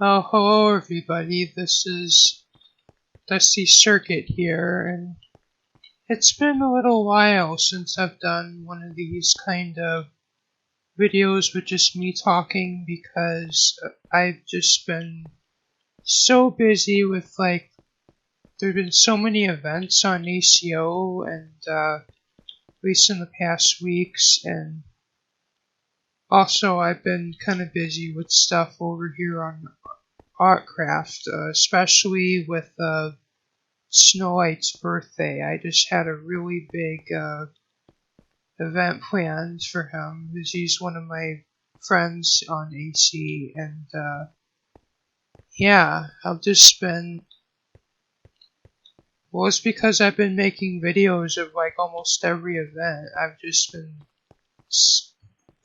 Oh, hello everybody, this is Dusty Circuit here, and it's been a little while since I've done one of these kind of videos with just me talking because I've just been so busy with there've been so many events on ACO and at least in the past weeks, and also I've been kind of busy with stuff over here on Artcraft, especially with Snow White's birthday. I just had a really big event planned for him because he's one of my friends on AC, and yeah, I've just been. Well, it's because I've been making videos of like almost every event. I've just been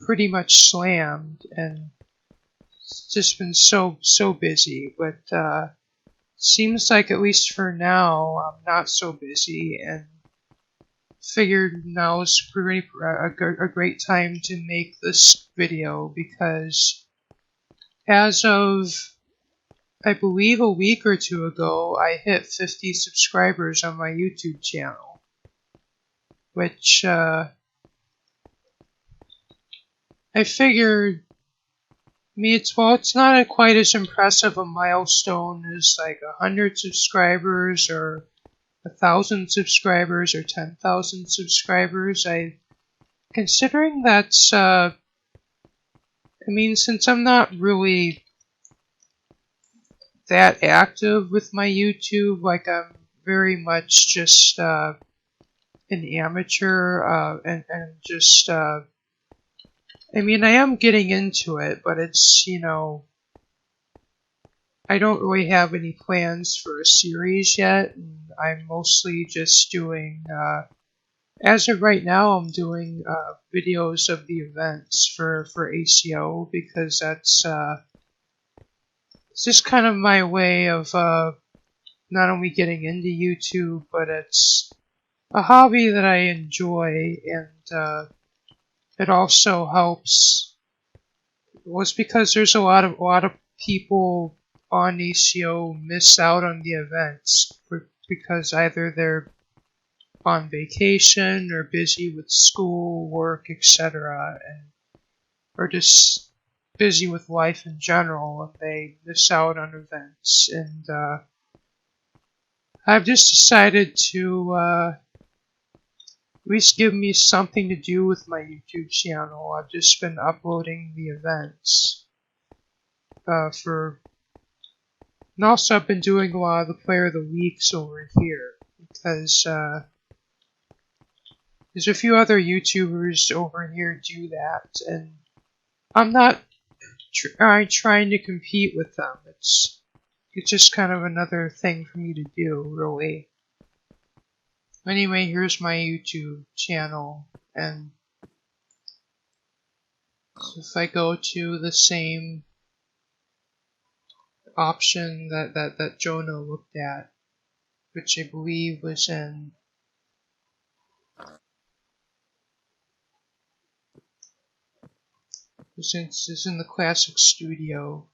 pretty much slammed, and it's just been so busy. But seems like at least for now, I'm not so busy, and figured now is a great time to make this video because as of I believe a week or two ago, I hit 50 subscribers on my YouTube channel, which I figured, it's not quite as impressive a milestone as like 100 subscribers or 1,000 subscribers or 10,000 subscribers. Considering that's, since I'm not really that active with my YouTube, like I'm very much just an amateur, and just, I am getting into it, but it's, I don't really have any plans for a series yet, and I'm mostly just doing, as of right now, I'm doing videos of the events for ACO because that's it's just kind of my way of not only getting into YouTube, but it's a hobby that I enjoy, and it also helps. Well, it's because there's a lot of people on ACO miss out on the events because either they're on vacation or busy with school, work, etc., or just busy with life in general, and they miss out on events. And I've just decided to at least give me something to do with my YouTube channel. I've just been uploading the events and also I've been doing a lot of the Player of the Weeks over here because there's a few other YouTubers over here do that, and I'm not trying to compete with them. It's just kind of another thing for me to do, really. Anyway, here's my YouTube channel, and if I go to the same option that Jonah looked at, which I believe was in is in the Classic Studio.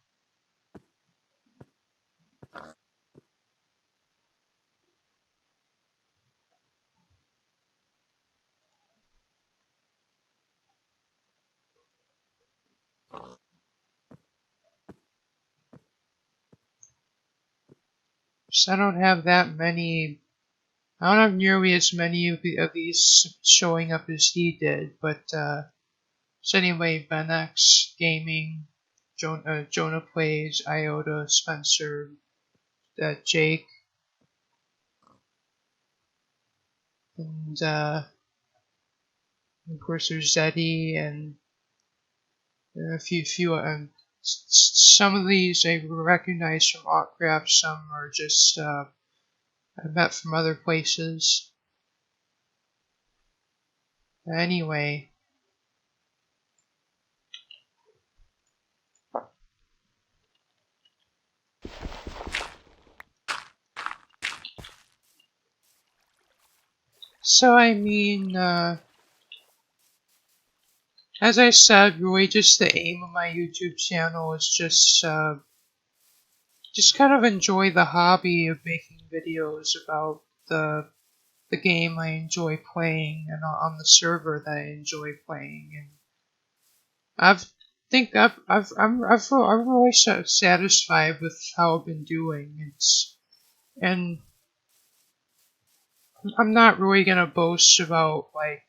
So I don't have that many. I don't have nearly as many of these showing up as he did, but so anyway, Benex Gaming, Jonah Plays, Iota, Spencer, Jake, and of course there's Zeddy and a few. Some of these I recognize from Artcraft, some are just I met from other places. Anyway. So as I said, really just the aim of my YouTube channel is just just kind of enjoy the hobby of making videos about the game I enjoy playing and on the server that I enjoy playing. And I'm really satisfied with how I've been doing. And I'm not really gonna boast about like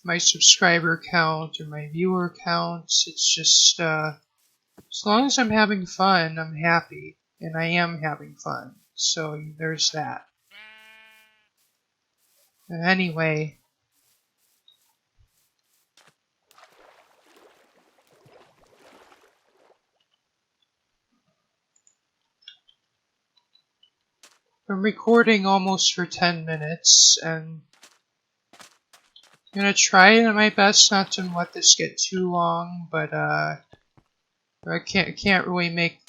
my subscriber count or my viewer counts. It's just as long as I'm having fun, I'm happy, and I am having fun. So there's that. Anyway, I'm recording almost for 10 minutes, and I'm gonna try my best not to let this get too long, but I can't really make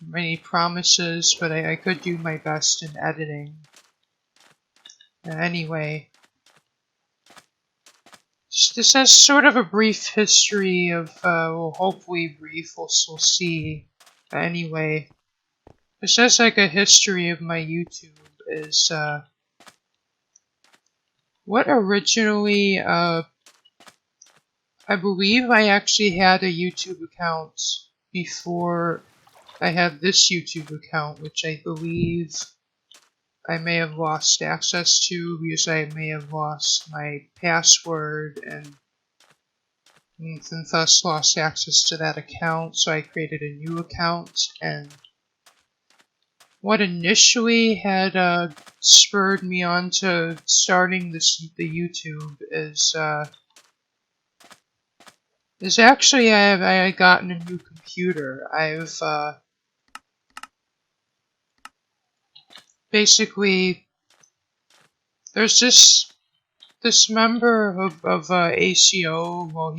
many promises, but I could do my best in editing. Anyway, this has sort of a brief history of, well, hopefully brief, we'll see. Anyway, this has like a history of my YouTube is, what originally, I believe I actually had a YouTube account before I had this YouTube account, which I believe I may have lost access to because I may have lost my password and thus lost access to that account, so I created a new account. And what initially had spurred me on to starting the YouTube is actually I had gotten a new computer. I've basically there's this member of ACO. Well,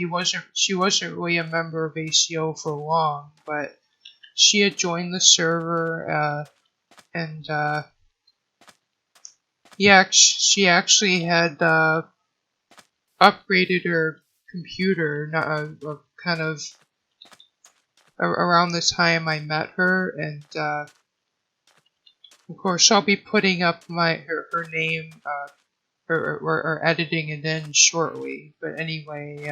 she wasn't really a member of ACO for long, but she had joined the server, and she actually had upgraded her computer, kind of around the time I met her, and of course I'll be putting up her name, or editing it in shortly. But anyway,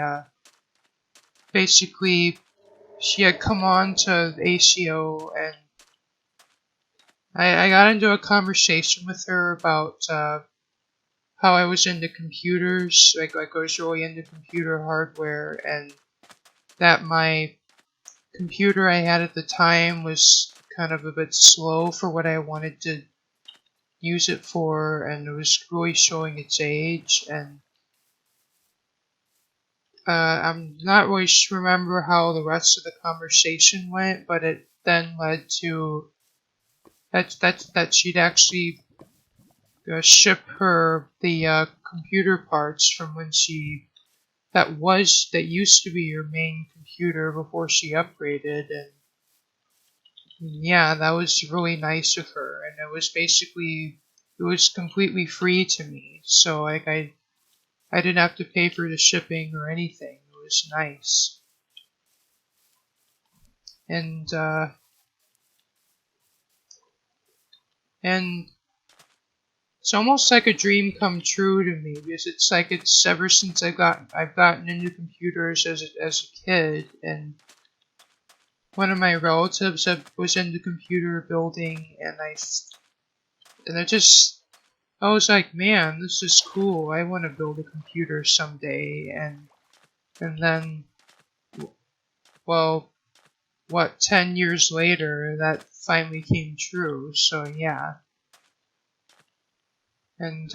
basically she had come on to ACO, and I got into a conversation with her about how I was into computers, like I was really into computer hardware, and that my computer I had at the time was kind of a bit slow for what I wanted to use it for, and it was really showing its age. And I'm not really remember how the rest of the conversation went, but it then led to that she'd actually ship her the computer parts from when that used to be her main computer before she upgraded. And yeah, that was really nice of her, and it was completely free to me, so like I didn't have to pay for the shipping or anything. It was nice. And it's almost like a dream come true to me, because it's like it's ever since I've gotten into computers as a kid, and one of my relatives was into computer building, and I was like, man, this is cool. I want to build a computer someday. And then, well, 10 years later, that finally came true. So yeah. And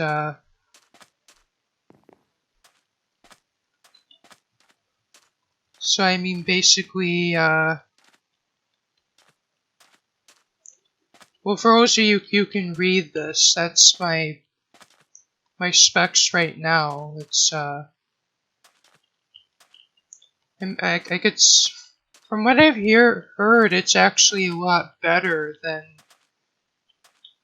so I mean, basically, well, for those of you who can read this, that's my specs right now. It's from what I've heard, it's actually a lot better than,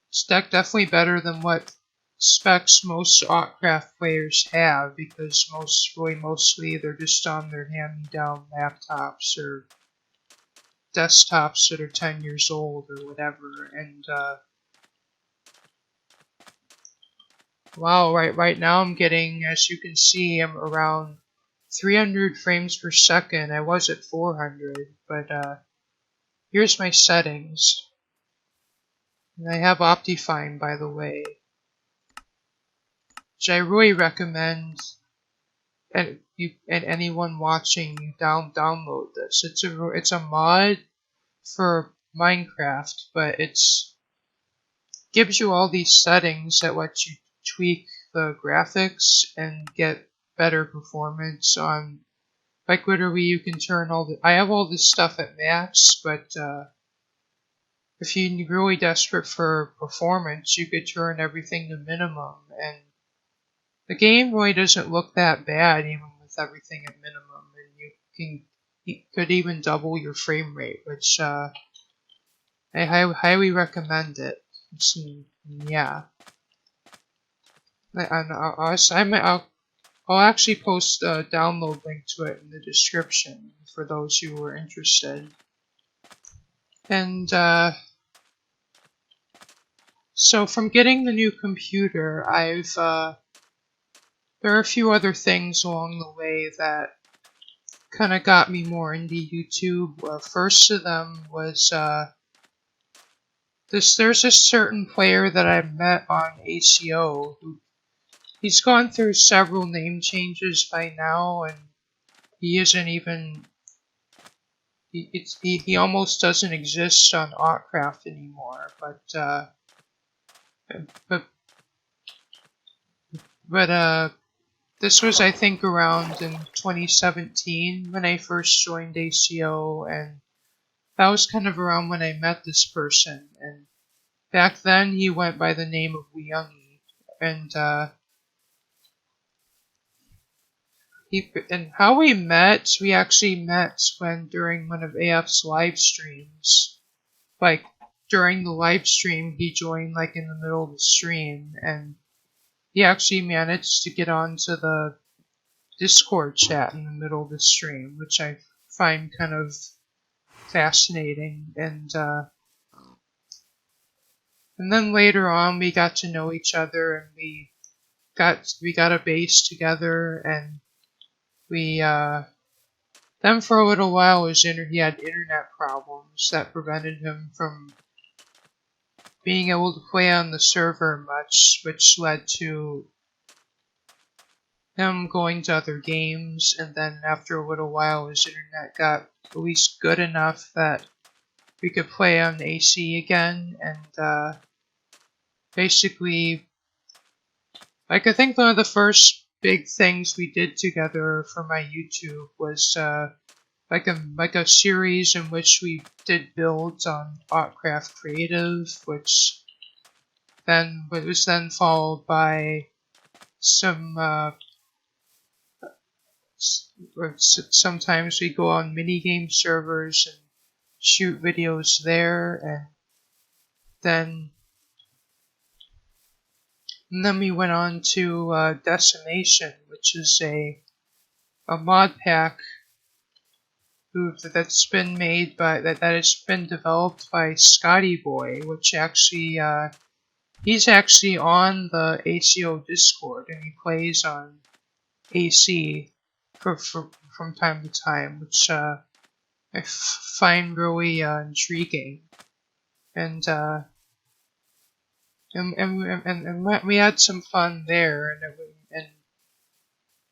it's definitely better than what specs most Octcraft players have, because mostly they're just on their hand-me-down laptops or desktops that are 10 years old or whatever. And wow, right now I'm getting, as you can see, I'm around 300 frames per second. I was at 400, but here's my settings. And I have Optifine, by the way, which I really recommend. And anyone watching, you download this. It's a mod for Minecraft, but it's gives you all these settings that let you tweak the graphics and get better performance on. Like literally, you can turn all the. I have all this stuff at max, but if you're really desperate for performance, you could turn everything to minimum, and the game really doesn't look that bad even with everything at minimum, and you could even double your frame rate, which I highly recommend it. Yeah, I'll actually post a download link to it in the description for those who are interested. And so from getting the new computer, there are a few other things along the way that kind of got me more into YouTube. First of them was there's a certain player that I met on ACO who he's gone through several name changes by now, and he isn't even he almost doesn't exist on Outcraft anymore. But this was, I think, around in 2017 when I first joined ACO, and that was kind of around when I met this person. And back then, he went by the name of Weyoungie, and how we actually met when during one of AF's live streams. Like during the live stream, he joined like in the middle of the stream, and he actually managed to get onto the Discord chat in the middle of the stream, which I find kind of fascinating. And then later on, we got to know each other, and we got a base together, and we then for a little while he had internet problems that prevented him from being able to play on the server much, which led to him going to other games, and then after a little while his internet got at least good enough that we could play on AC again, and basically, like I think one of the first big things we did together for my YouTube was like a series in which we did builds on Outcraft Creative, which was then followed by some sometimes we go on minigame servers and shoot videos there, and then we went on to Decimation, which is a mod pack that's been made by that has been developed by Scotty Boy, which actually he's actually on the ACO Discord, and he plays on AC from time to time, which I find really intriguing. And we had some fun there, and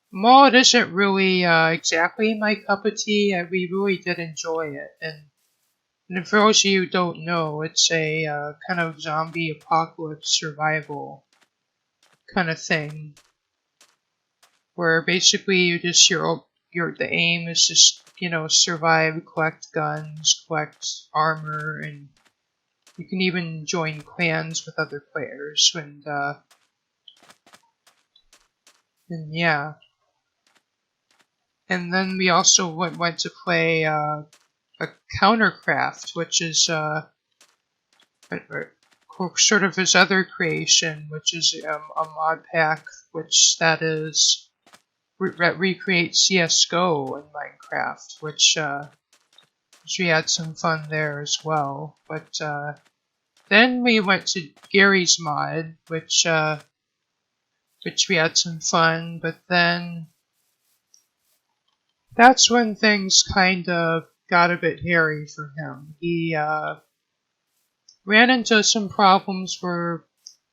Mod isn't really exactly my cup of tea. We really did enjoy it, and for those of you who don't know, it's a kind of zombie apocalypse survival kind of thing, where basically the aim is just survive, collect guns, collect armor, and you can even join clans with other players, and yeah. And then we also went to play a Countercraft, which is sort of his other creation, which is a mod pack, which that is recreate CS:GO in Minecraft, which 'cause we had some fun there as well. But then we went to Garrys Mod, which we had some fun. But then that's when things kind of got a bit hairy for him. He ran into some problems where,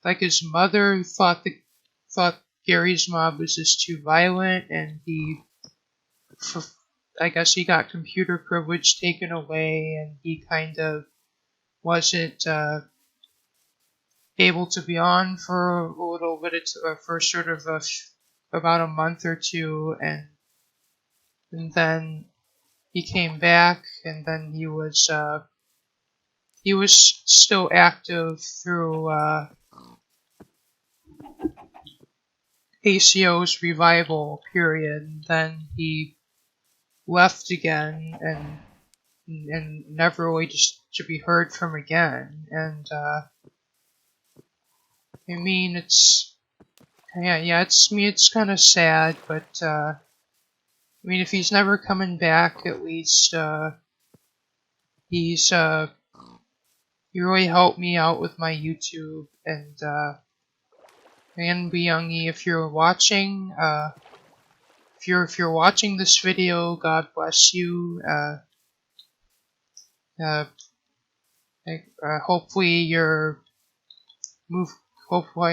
like, his mother thought Garrys Mod was just too violent, and I guess he got computer privilege taken away, and he kind of wasn't able to be on for a little bit, for sort of about a month or two, and then he came back, and then he was still active through ACO's revival period. And then he left again, and never really just to be heard from again. And I mean, it's kind of sad, but I mean, if he's never coming back, at least he really helped me out with my YouTube. And Youngie, if you're watching, if you're watching this video, God bless you. Hopefully I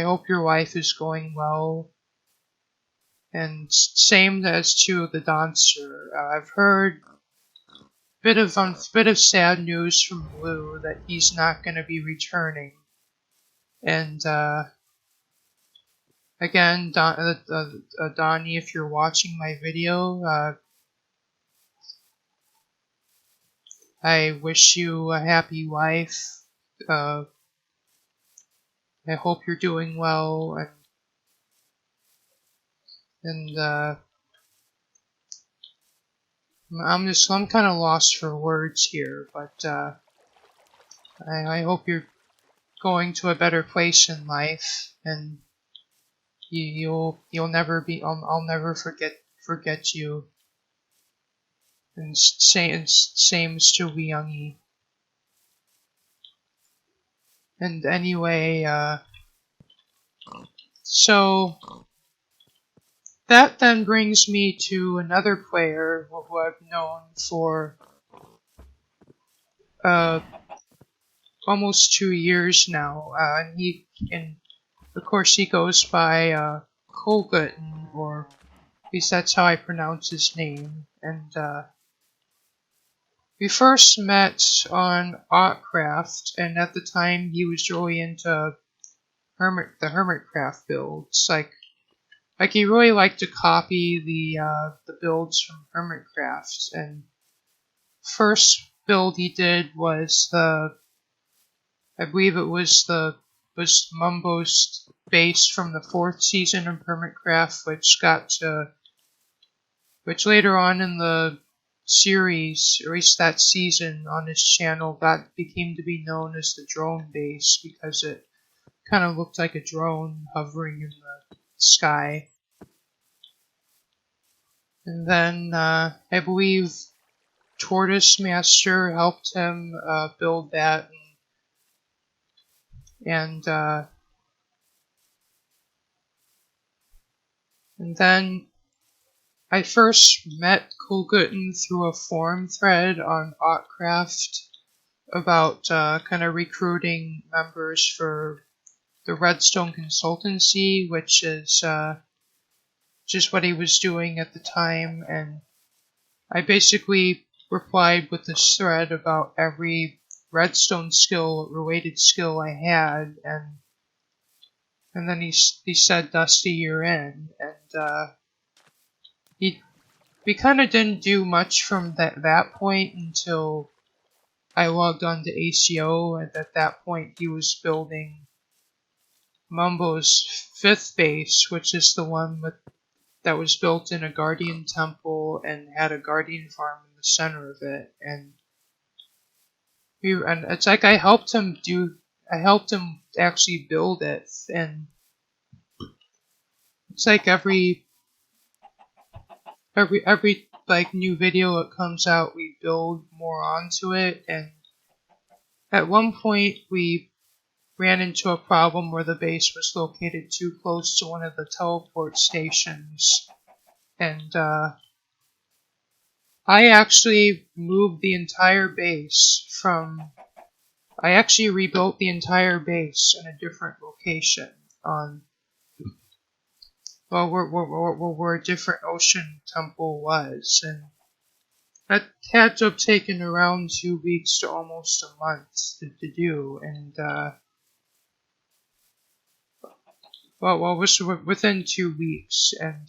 hope your life is going well. And same as to the dancer. I've heard bit of sad news from Blue that he's not going to be returning. And again, Donnie, if you're watching my video, I wish you a happy life. I hope you're doing well, and I'm kind of lost for words here, but I hope you're going to a better place in life, and you'll never be. I'll never forget you. And same as to Youngie. And anyway, so that then brings me to another player who I've known for almost 2 years now. And of course he goes by Colgutten, or at least that's how I pronounce his name. And we first met on Otcraft, and at the time he was really into the Hermitcraft builds. Like he really liked to copy the builds from Hermitcraft. And first build he did was I believe it was Mumbo's base from the 4th season of Hermitcraft, which later on in the series, or at least that season on his channel, became to be known as the drone base, because it kind of looked like a drone hovering in the sky. And then I believe Tortoise Master helped him build that, and then I first met Colgutten through a forum thread on Otcraft about kind of recruiting members for the Redstone Consultancy, which is just what he was doing at the time. And I basically replied with this thread about every Redstone related skill I had, and then he said, "Dusty, you're in." And we kind of didn't do much from that point until I logged on to ACO, and at that point he was building Mumbo's 5th base, which is the one that was built in a Guardian Temple and had a Guardian Farm in the center of it. And it's like I helped him actually build it, and it's like every like new video that comes out, we build more onto it, and at one point we ran into a problem where the base was located too close to one of the teleport stations, and I actually moved the entire base from. I actually rebuilt the entire base in a different location on, well, where a different ocean temple was, and that had to have taken around 2 weeks to almost a month to do, and well, it was within 2 weeks, and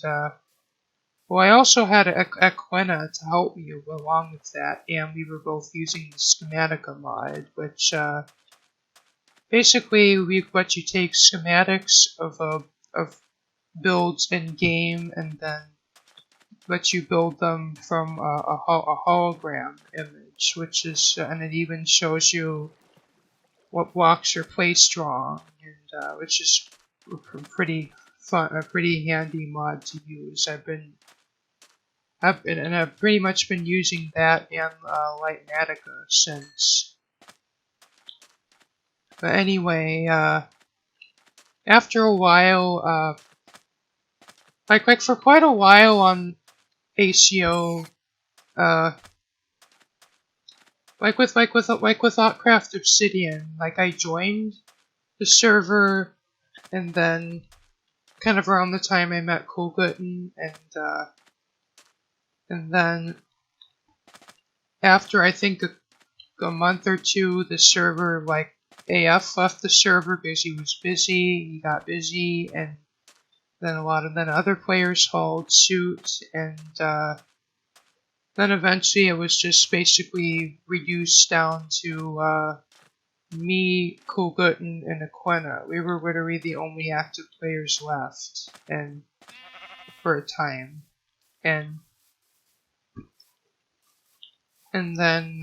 well, I also had Equina to help me along with that, and we were both using the Staticamide, which basically lets you take schematics of builds in game, and then lets you build them from a hologram image, which is, and it even shows you what blocks are placed wrong, and which is pretty fun, a pretty handy mod to use. I've pretty much been using that and Lightmatica since. But anyway, after a while, like for quite a while on ACO, like with Thoughtcraft Obsidian, like I joined the server, and then kind of around the time I met Colgutton, and then after I think a month or two, the server, like AF left the server because he was busy. He got busy, and then other players followed suit, and then eventually it was just basically reduced down to me, Colgutton, and Equina. We were literally the only active players left, and for a time, and then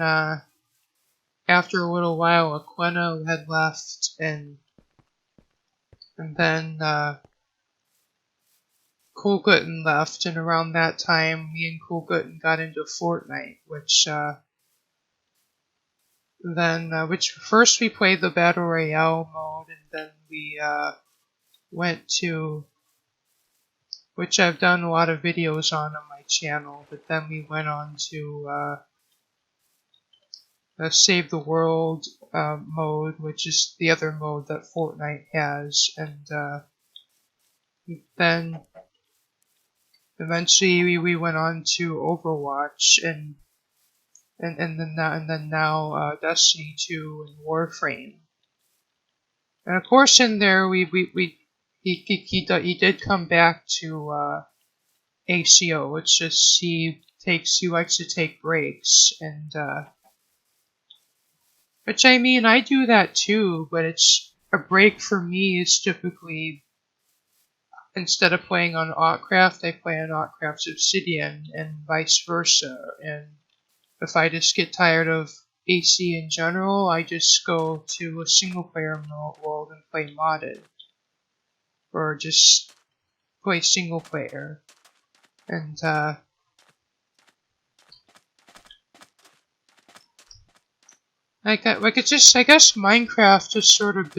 after a little while, Equina had left, and then Colgutton left, and around that time, me and Colgutton got into Fortnite, which which first we played the Battle Royale mode, and then we went to, which I've done a lot of videos on my channel, but then we went on to Save the World mode, which is the other mode that Fortnite has, and then eventually we went on to Overwatch, and then now Destiny 2 and Warframe. And of course in there he did come back to ACO. It's just he likes to take breaks, and which I mean, I do that too, but it's a break for me is typically, instead of playing on Thoughtcraft, I play on Thoughtcraft's Obsidian, and vice versa. And if I just get tired of AC in general, I just go to a single player world and play modded, or just play single player. And like it's just, I guess Minecraft has sort of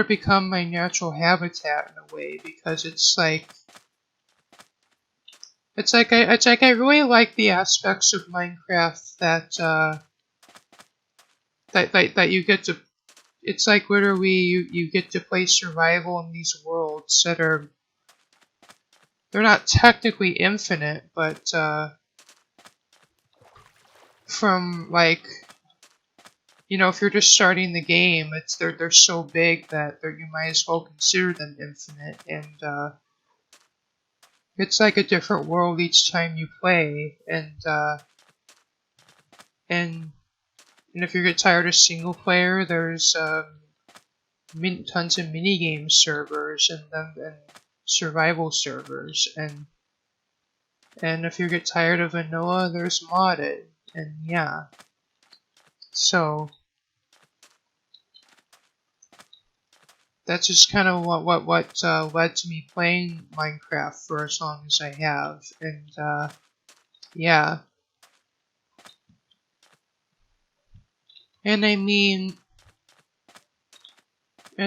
become my natural habitat in a way, because it's like I really like the aspects of Minecraft that you get to. It's like literally you get to play survival in these worlds that they're not technically infinite, but from like, you know, if you're just starting the game, they're so big that you might as well consider them infinite, and it's like a different world each time you play, and if you get tired of single player, there's tons of minigame servers, and survival servers, and if you get tired of vanilla, there's modded, and yeah. So that's just kind of what led to me playing Minecraft for as long as I have, and yeah. And I mean,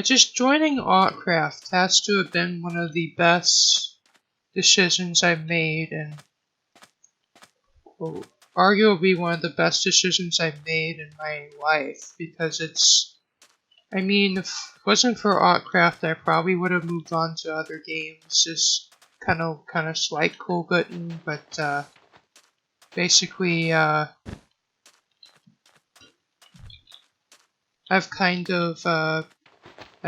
just joining Artcraft has to have been one of the best decisions I've made, and well, arguably one of the best decisions I've made in my life, because I mean, if it wasn't for Artcraft, I probably would have moved on to other games, just kind of like Cool Gutton, but basically, I've kind of, I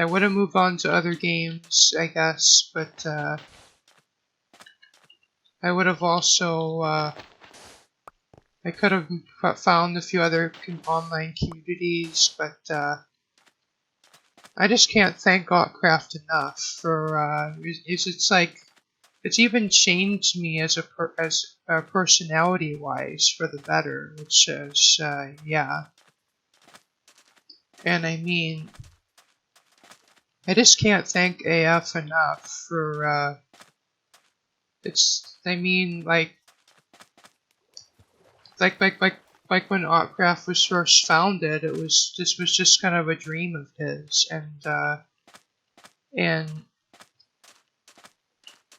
would have moved on to other games, I guess, but I would have also, I could have found a few other online communities, but I just can't thank Artcraft enough for, it's like, it's even changed me as personality-wise for the better, which is, yeah. And I mean, I just can't thank AF enough for, I mean, like when Artcraft was first founded, this was just kind of a dream of his, and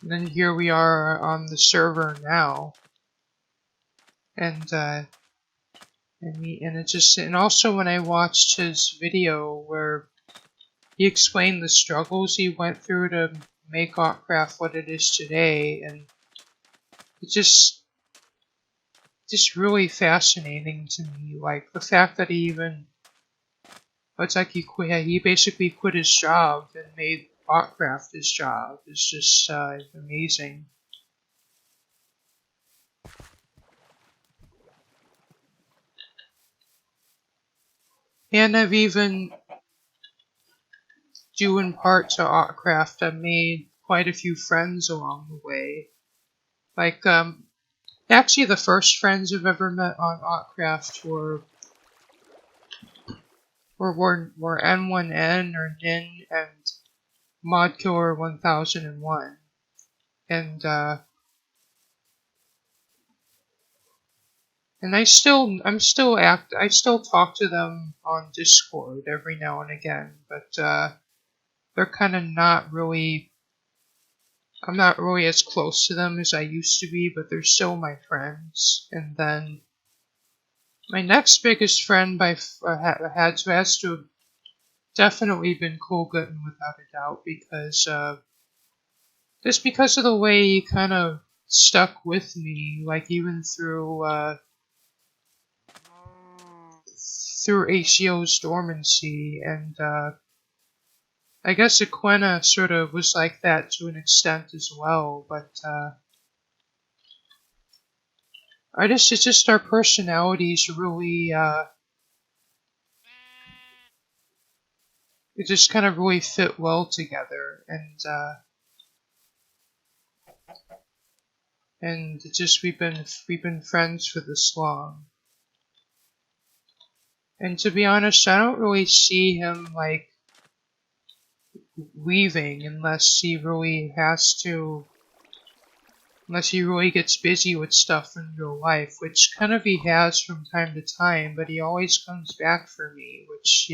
then here we are on the server now, and and also when I watched his video where he explained the struggles he went through to make Artcraft what it is today, and it's just really fascinating to me, like the fact that it's like he basically quit his job and made Artcraft his job. It's just amazing. And I've even, due in part to Artcraft, I've made quite a few friends along the way. Like, actually the first friends I've ever met on Artcraft were N1N or Nin and Modkiller 1001. And I still talk to them on Discord every now and again, but they're kind of not really, I'm not really as close to them as I used to be, but they're still my friends. And then my next biggest friend has to have definitely been Cool Gutton without a doubt, because just because of the way he kind of stuck with me, like even through ACO's dormancy, and I guess Aquena sort of was like that to an extent as well, but it's just our personalities really, it just kind of really fit well together, and it's just we've been friends for this long. And to be honest, I don't really see him like leaving unless he really gets busy with stuff in real life, which kind of he has from time to time, but he always comes back for me, which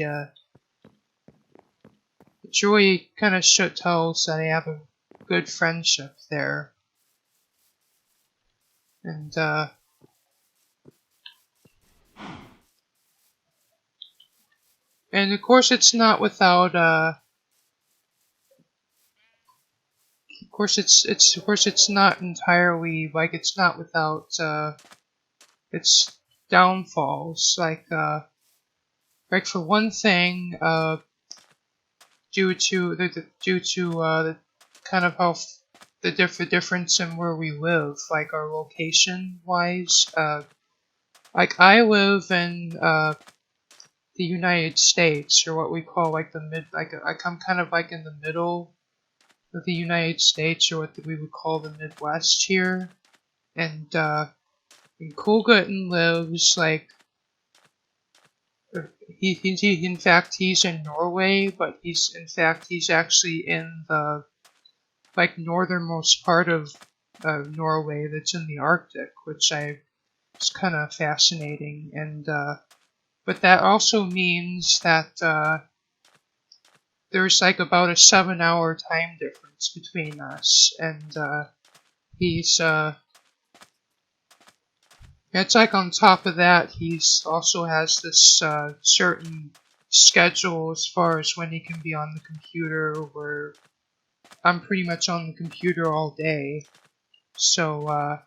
really kind of tells that I have a good friendship there. And of course it's not without it's not entirely, like, it's not without its downfalls, like for one thing, due to the kind of how the difference in where we live, like our location wise, like I live in the United States, or what we call like the mid, I'm kind of like in the middle of the United States, or what we would call the Midwest here, and Cool Gutton lives like in fact he's in Norway, but he's actually in the like northernmost part of Norway that's in the Arctic, which is kind of fascinating, and but that also means that there's like about a 7-hour time difference between us, and he's it's like on top of that, he's also has this certain schedule as far as when he can be on the computer, where I'm pretty much on the computer all day. So,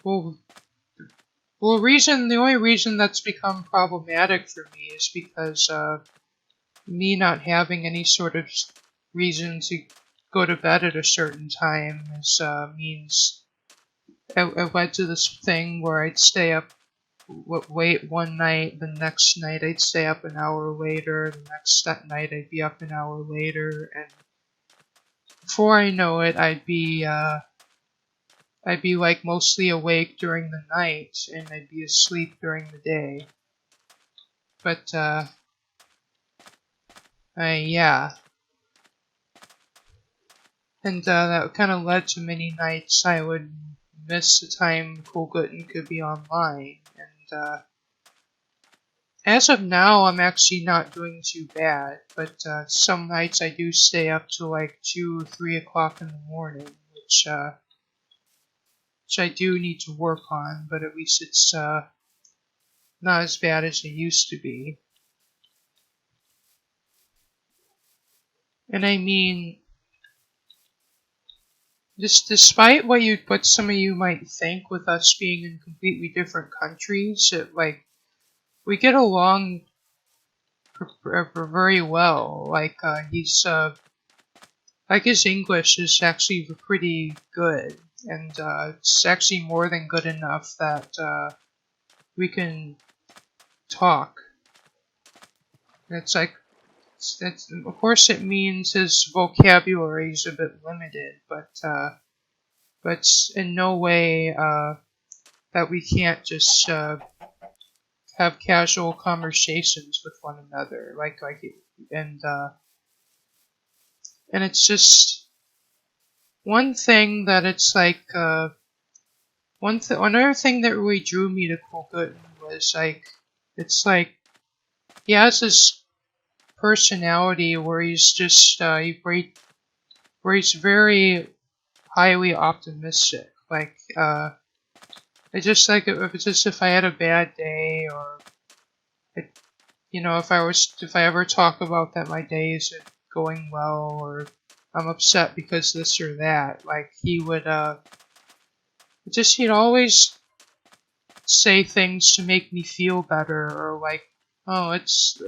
well, the only reason that's become problematic for me is because me not having any sort of reason to go to bed at a certain time means it led to this thing where I'd stay up wait one night, the next night I'd stay up an hour later, the next night I'd be up an hour later, and before I know it, I'd be like mostly awake during the night, and I'd be asleep during the day. But yeah, and that kind of led to many nights I would miss the time Colgutton could be online, and as of now, I'm actually not doing too bad, but some nights I do stay up till like 2 or 3 o'clock in the morning, which I do need to work on, but at least it's not as bad as it used to be. And I mean, despite what some of you might think with us being in completely different countries, we get along very well. His English is actually pretty good, and it's actually more than good enough that we can talk. It's like, of course it means his vocabulary is a bit limited, but in no way that we can't just have casual conversations with one another, and it's just one thing that it's like another thing that really drew me to Colgutton was it's like he has this personality where he's just where he's very highly optimistic. I just like if I had a bad day, or if I ever talk about that my day isn't going well, or I'm upset because this or that, like he would he'd always say things to make me feel better, or like, oh, it's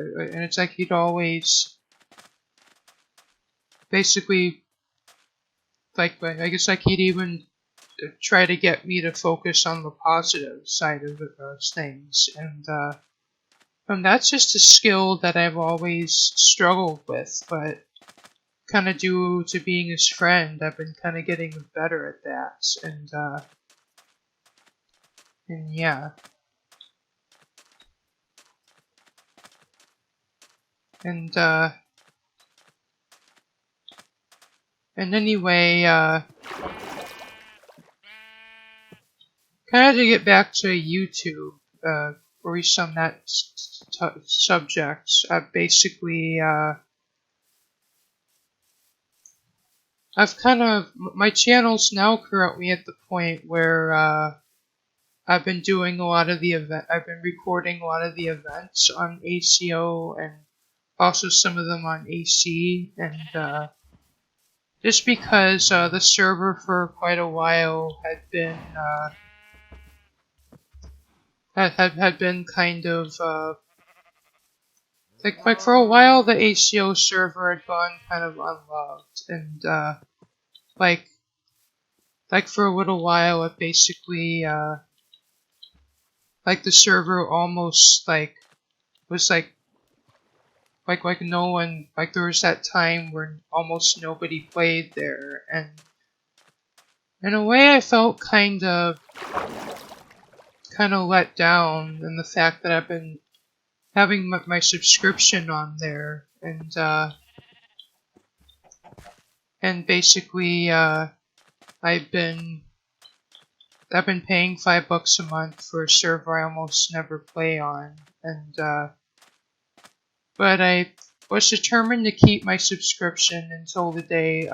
like he'd always basically, like, I guess like he'd even try to get me to focus on the positive side of those things, and that's just a skill that I've always struggled with, but kind of due to being his friend, I've been kind of getting better at that, and yeah. And anyway, kind of to get back to YouTube, or at least on that subject, basically, my channel's now currently at the point where, I've been doing a lot of I've been recording a lot of the events on ACO, and also some of them on AC, and, just because, the server for quite a while had been, had been kind of, like for a while the ACO server had gone kind of unloved, and like for a little while it basically like the server almost was like no one, like there was that time where almost nobody played there, and in a way I felt kind of let down in the fact that I've been having my subscription on there, and basically I've been I've been paying $5 a month for a server I almost never play on, and but I was determined to keep my subscription until a day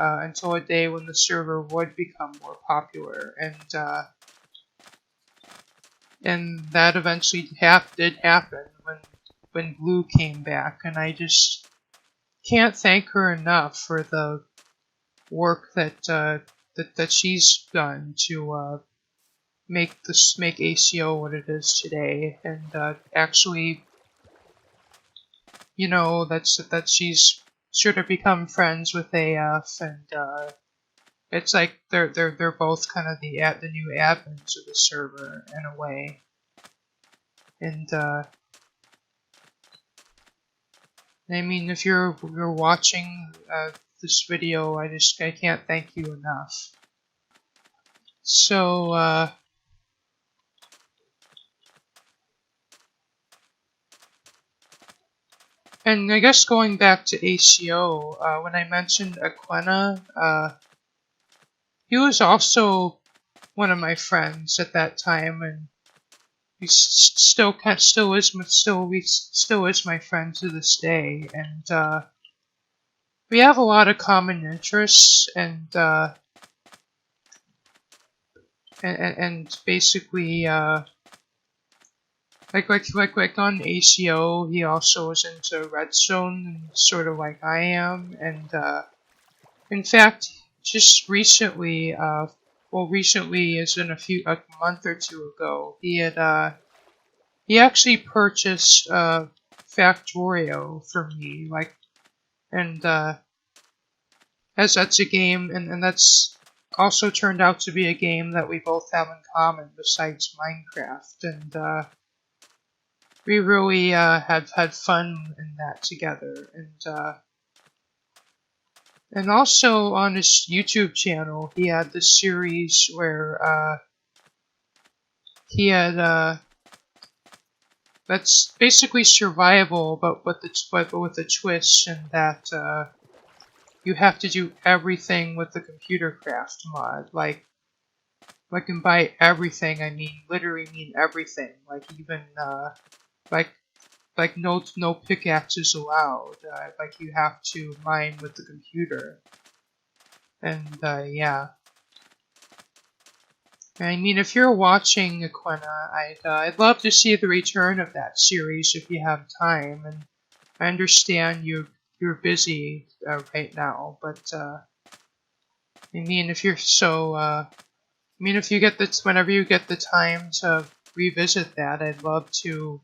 when the server would become more popular, and that eventually did happen when Blue came back, and I just can't thank her enough for the work that she's done to make ACO what it is today, and actually, that she's sort of become friends with AF, and it's like they're both kind of the new admins of the server in a way, and I mean, if you're watching this video, I can't thank you enough. So and I guess going back to ACO, when I mentioned Aquena, he was also one of my friends at that time, and he still is my friend to this day, and we have a lot of common interests, and basically like on ACO, he also was into Redstone, sort of like I am, and in fact, just recently, recently is in a month or two ago, he actually purchased Factorio for me, and as that's a game, and that's also turned out to be a game that we both have in common besides Minecraft, and we really have had fun in that together, and also on his YouTube channel, he had this series where he had that's basically survival, but with a twist, in that you have to do everything with the computer craft mod, and by everything I mean literally mean everything, even no pickaxes allowed. You have to mine with the computer, and yeah. I mean, if you're watching Aquena, I'd love to see the return of that series if you have time. And I understand you're busy right now, but I mean, if you get whenever you get the time to revisit that, I'd love to.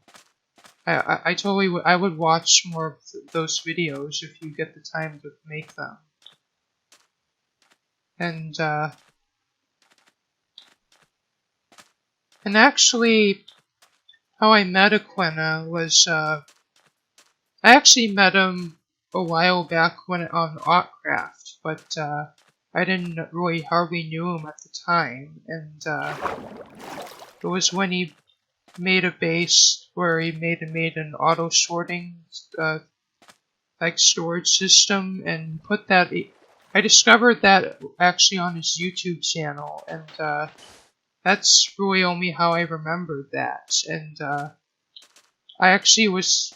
I totally I would watch more of those videos if you get the time to make them. And actually, how I met Aquena was I actually met him a while back on Otcraft, but I didn't really hardly knew him at the time, and it was when he made a base where he made an auto sorting storage system, and put that. I discovered that actually on his YouTube channel, and that's really only how I remembered that. And I actually was,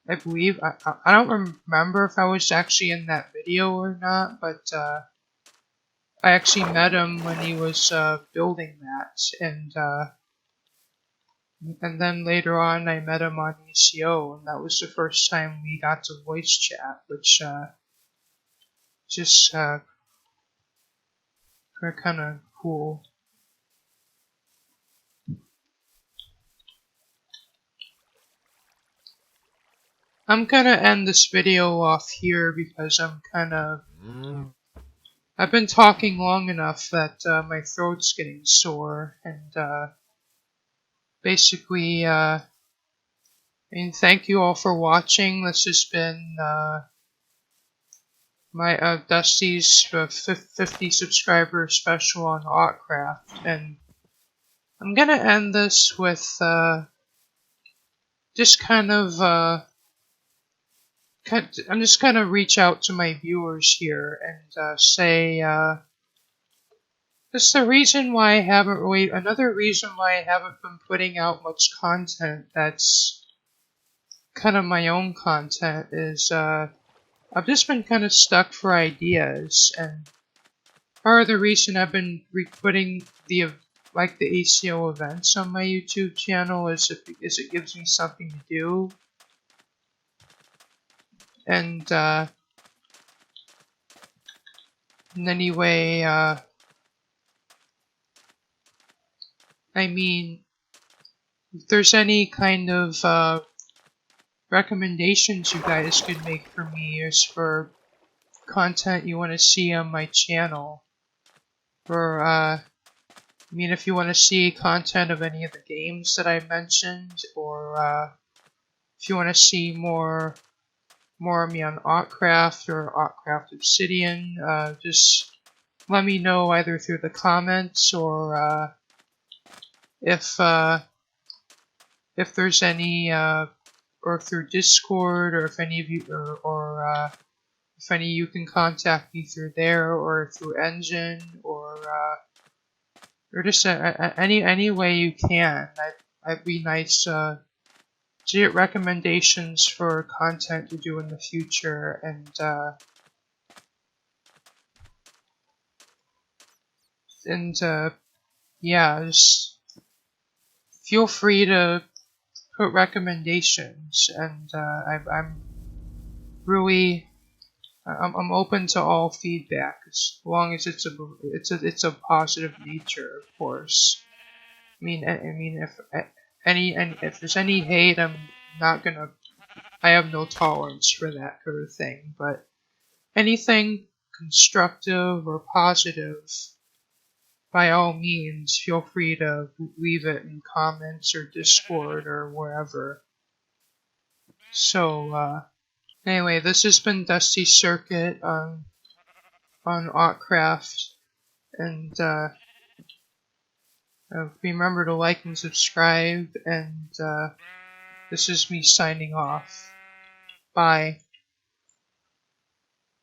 I believe, I don't remember if I was actually in that video or not, but I actually met him when he was building that, and then later on I met him on ACO, and that was the first time we got to voice chat, which just kind of cool. I'm gonna end this video off here because I've been talking long enough that my throat's getting sore, and basically, I mean, thank you all for watching. This has been my Dusty's 50 subscriber special on Otcraft, and I'm gonna end this with just I'm just gonna reach out to my viewers here and say That's the reason why I haven't really. Another reason why I haven't been putting out much content that's kind of my own content is I've just been kind of stuck for ideas, and part of the reason I've been putting the ACO events on my YouTube channel is it gives me something to do, and anyway, I mean, if there's any kind of recommendations you guys could make for me is for content you want to see on my channel, or I mean, if you want to see content of any of the games that I mentioned, or if you want to see more of me on Ottcraft or Ottcraft Obsidian, just let me know either through the comments, or if there's any or through Discord, or if any of you or if any of you can contact me through there, or through Engine, or just any way you can. I'd be nice to get recommendations for content to do in the future, and yeah, just feel free to put recommendations, and I'm really I'm open to all feedback as long as it's a positive nature, of course. I mean, if there's any hate, not gonna. I have no tolerance for that kind of thing. But anything constructive or positive, by all means, feel free to leave it in comments or Discord or wherever. So anyway, this has been Dusty Circuit on Ottcraft, and remember to like and subscribe, and this is me signing off. Bye.